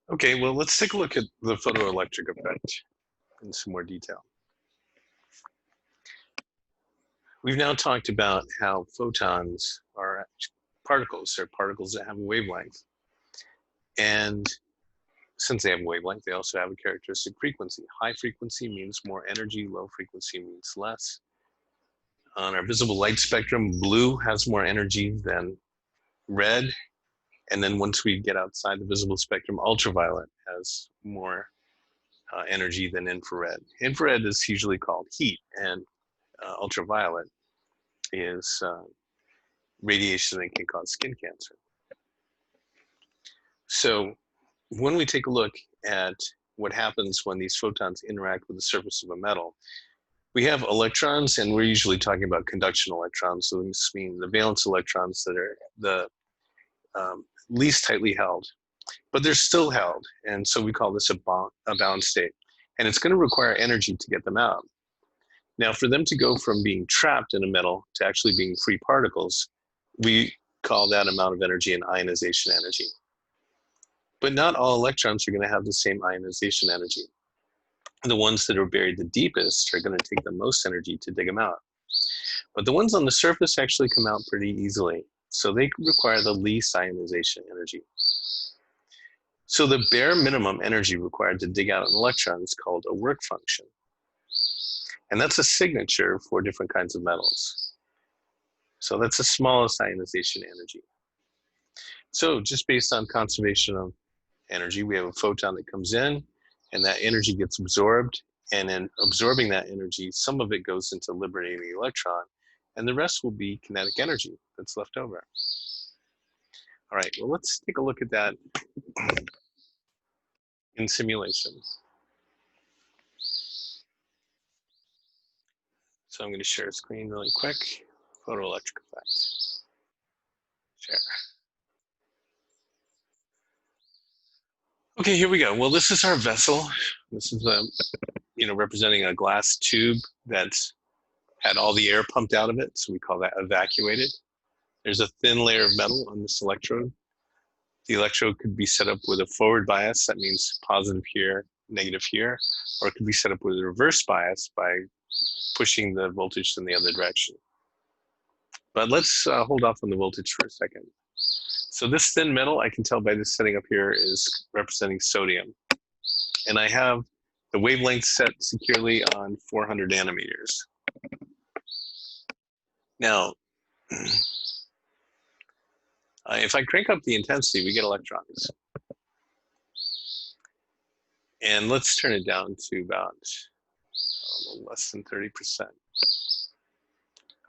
Okay, well, let's take a look at the photoelectric effect in some more detail. We've now talked about how photons are particles. They're particles that have a wavelength. And since they have a wavelength, they also have a characteristic frequency. High frequency means more energy, low frequency means less. On our visible light spectrum, blue has more energy than red. And then once we get outside the visible spectrum, ultraviolet has more energy than infrared. Infrared is usually called heat, and ultraviolet is radiation that can cause skin cancer. So when we take a look at what happens when these photons interact with the surface of a metal, we have electrons, and we're usually talking about conduction electrons. So this means the valence electrons that are the least tightly held, but they're still held. And so we call this a bound state. And it's going to require energy to get them out. Now, for them to go from being trapped in a metal to actually being free particles, we call that amount of energy an ionization energy. But not all electrons are going to have the same ionization energy. The ones that are buried the deepest are going to take the most energy to dig them out. But the ones on the surface actually come out pretty easily. So they require the least ionization energy. So the bare minimum energy required to dig out an electron is called a work function. And that's a signature for different kinds of metals. So that's the smallest ionization energy. So just based on conservation of energy, we have a photon that comes in, and that energy gets absorbed. And in absorbing that energy, some of it goes into liberating the electron, and the rest will be kinetic energy that's left over. All right, well, let's take a look at that in simulation. So I'm going to share a screen really quick. Photoelectric effect. Share. Okay, here we go. Well, this is our vessel. This is representing a glass tube that's had all the air pumped out of it, so we call that evacuated. There's a thin layer of metal on this electrode. The electrode could be set up with a forward bias, that means positive here, negative here, or it could be set up with a reverse bias by pushing the voltage in the other direction. But let's hold off on the voltage for a second. So this thin metal, I can tell by this setting up here, is representing sodium. And I have the wavelength set securely on 400 nanometers. Now, if I crank up the intensity, we get electrons. And let's turn it down to about less than 30%.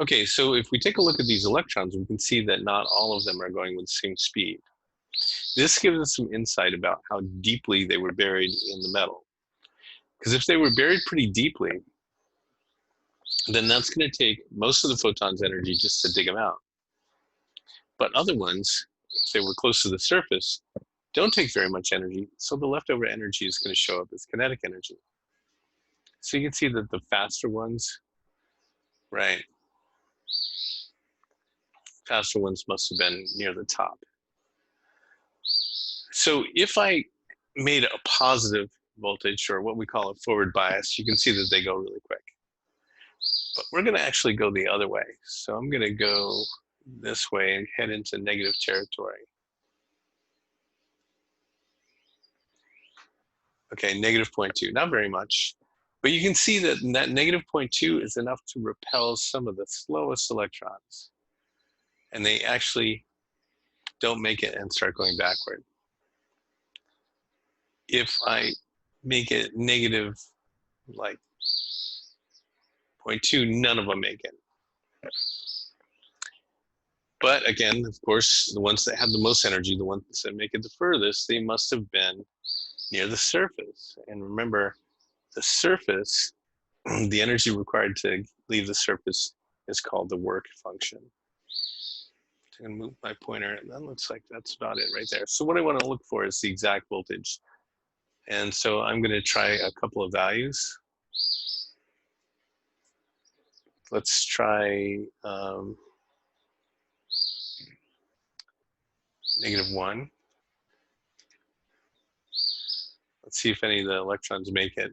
Okay, so if we take a look at these electrons, we can see that not all of them are going with the same speed. This gives us some insight about how deeply they were buried in the metal. Because if they were buried pretty deeply, then that's going to take most of the photon's energy just to dig them out. But other ones, if they were close to the surface, don't take very much energy, so the leftover energy is going to show up as kinetic energy. So you can see that the faster ones, right, faster ones must have been near the top. So if I made a positive voltage, or what we call a forward bias, you can see that they go really quick. But we're going to actually go the other way. So I'm going to go this way and head into negative territory. Okay, negative 0.2, not very much. But you can see that negative 0.2 is enough to repel some of the slowest electrons. And they actually don't make it and start going backward. If I make it negative, like 0.2, none of them make it. But again, of course, the ones that have the most energy, the ones that make it the furthest, they must have been near the surface. And remember, the surface, the energy required to leave the surface is called the work function. I'm going to move my pointer, and that looks like that's about it right there. So what I want to look for is the exact voltage. And so I'm going to try a couple of values. Let's try -1. Let's see if any of the electrons make it.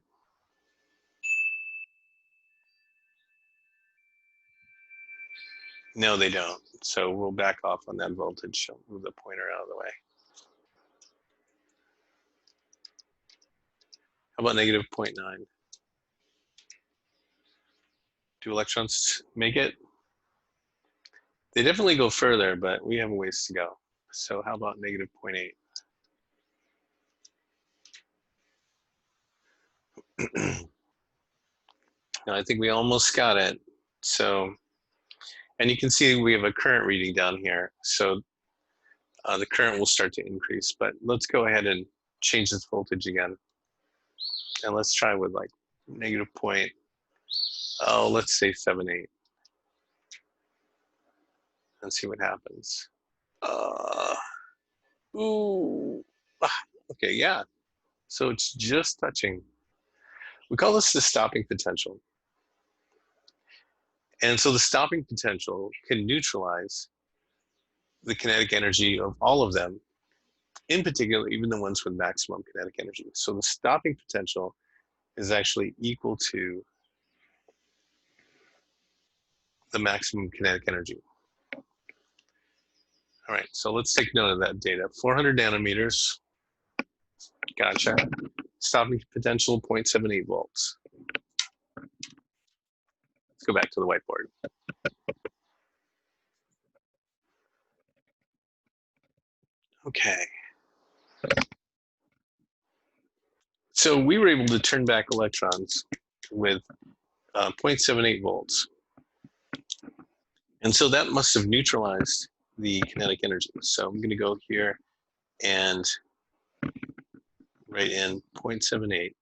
No, they don't. So we'll back off on that voltage. I'll move the pointer out of the way. How about negative 0.9? Do electrons make it? They definitely go further, but we have a ways to go. So how about negative 0.8? I think we almost got it. So, and you can see we have a current reading down here. So the current will start to increase, but let's go ahead and change this voltage again. And let's try with like negative point, oh, let's say 7.8 and see what happens. Ooh, okay, yeah. So it's just touching. We call this the stopping potential. And so the stopping potential can neutralize the kinetic energy of all of them, in particular, even the ones with maximum kinetic energy. So the stopping potential is actually equal to the maximum kinetic energy. All right, so let's take note of that data. 400 nanometers, gotcha. Stopping potential, 0.78 volts. Let's go back to the whiteboard. Okay. So we were able to turn back electrons with 0.78 volts. And so that must have neutralized the kinetic energy. So I'm going to go here and write in 0.78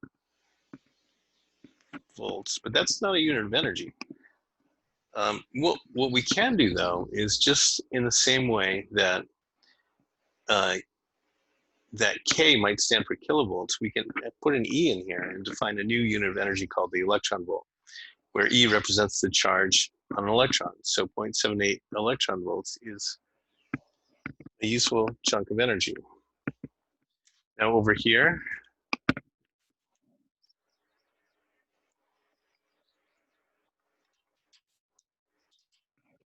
volts, but that's not a unit of energy. What we can do, though, is just in the same way that that K might stand for kilovolts, we can put an E in here and define a new unit of energy called the electron volt, where E represents the charge on an electron. So 0.78 electron volts is a useful chunk of energy. Now over here,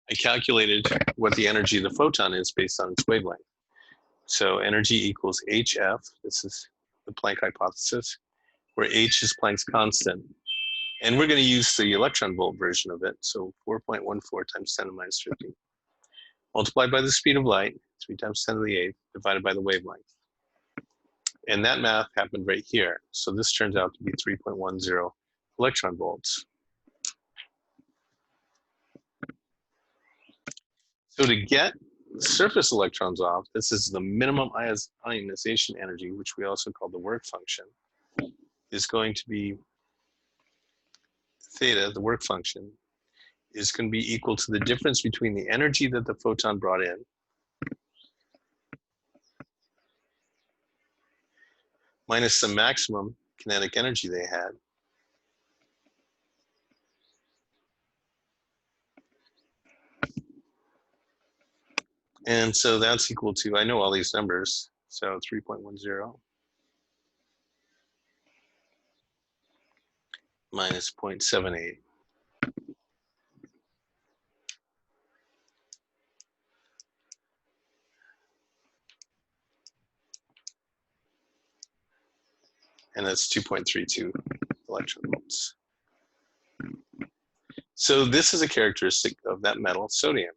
I calculated what the energy of the photon is based on its wavelength. So energy equals HF, this is the Planck hypothesis, where H is Planck's constant. And we're going to use the electron volt version of it, so 4.14 times 10 to the minus 50. Multiplied by the speed of light, 3 times 10 to the 8th, divided by the wavelength. And that math happened right here. So this turns out to be 3.10 electron volts. So to get surface electrons off, this is the minimum ionization energy, which we also call the work function, is going to be theta, the work function, is going to be equal to the difference between the energy that the photon brought in minus the maximum kinetic energy they had. And so that's equal to, I know all these numbers, so 3.10 minus 0.78. And that's 2.32 electron volts. So this is a characteristic of that metal, sodium.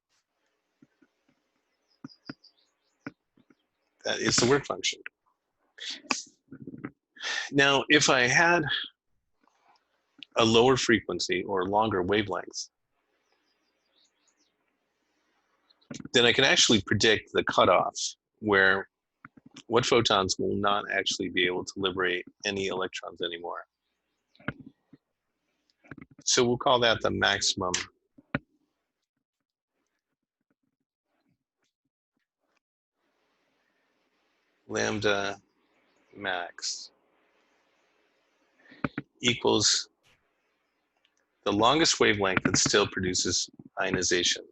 That is the work function. Now, if I had a lower frequency or longer wavelengths, then I can actually predict the cutoffs where what photons will not actually be able to liberate any electrons anymore. So we'll call that the maximum lambda max equals the longest wavelength that still produces ionization.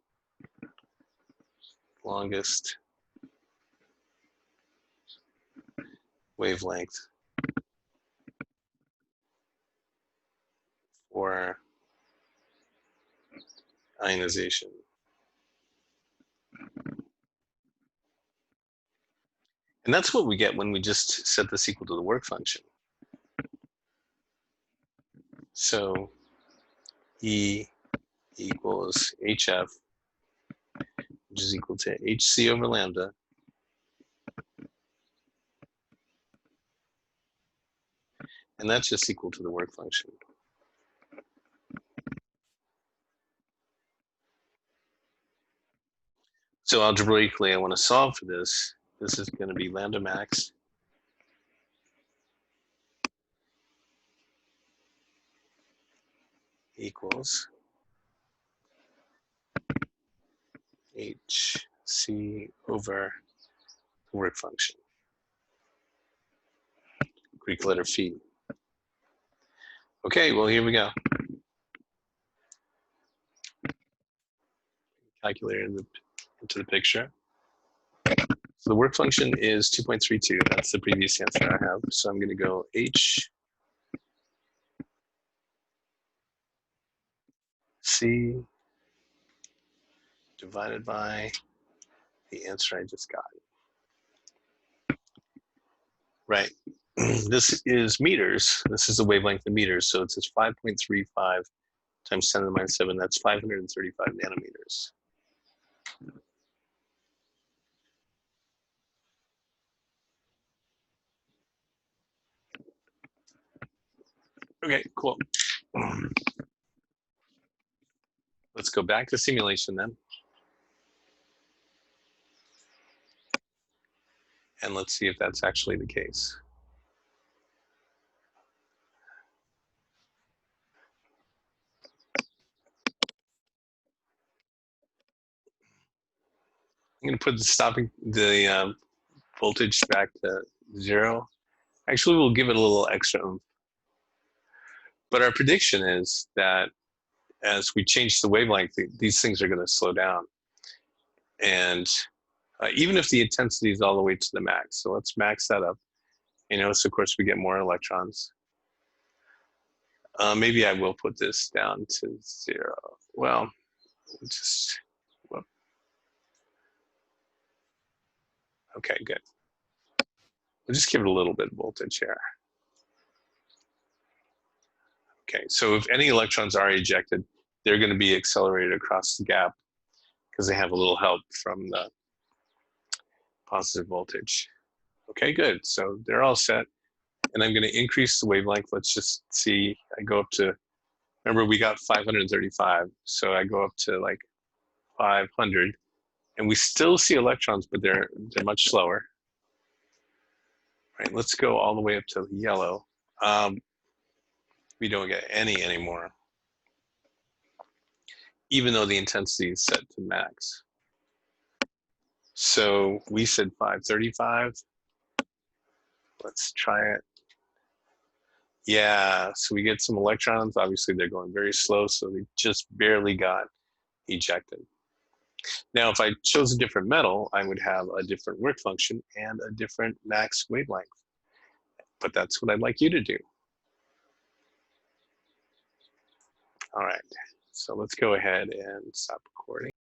Longest wavelength or ionization. And that's what we get when we just set this equal to the work function. So E equals HF, which is equal to HC over lambda, and that's just equal to the work function. So algebraically, I want to solve for this. This is going to be lambda max equals HC over the work function, Greek letter phi. Okay, well, here we go. Calculator into the picture. So the work function is 2.32. That's the previous answer I have. So I'm going to go H C divided by the answer I just got. Right. This is meters. This is the wavelength in meters. So it says 5.35 times 10 to the minus 7. That's 535 nanometers. Okay, cool. Let's go back to simulation then. And let's see if that's actually the case. I'm going to put the voltage back to 0. Actually, we'll give it a little extra oomph. But our prediction is that as we change the wavelength, these things are going to slow down. And even if the intensity is all the way to the max, so let's max that up. So of course we get more electrons. Maybe I will put this down to 0. Well, just, whoop. Okay, good. We'll just give it a little bit of voltage here. Okay, so if any electrons are ejected, they're going to be accelerated across the gap because they have a little help from the positive voltage. Okay, good. So they're all set. And I'm going to increase the wavelength. Let's just see. I go up to, remember we got 535. So I go up to like 500. And we still see electrons, but they're much slower. Right, let's go all the way up to yellow. We don't get any anymore, even though the intensity is set to max. So we said 535. Let's try it. Yeah, so we get some electrons. Obviously, they're going very slow, so they just barely got ejected. Now, if I chose a different metal, I would have a different work function and a different max wavelength. But that's what I'd like you to do. All right, so let's go ahead and stop recording.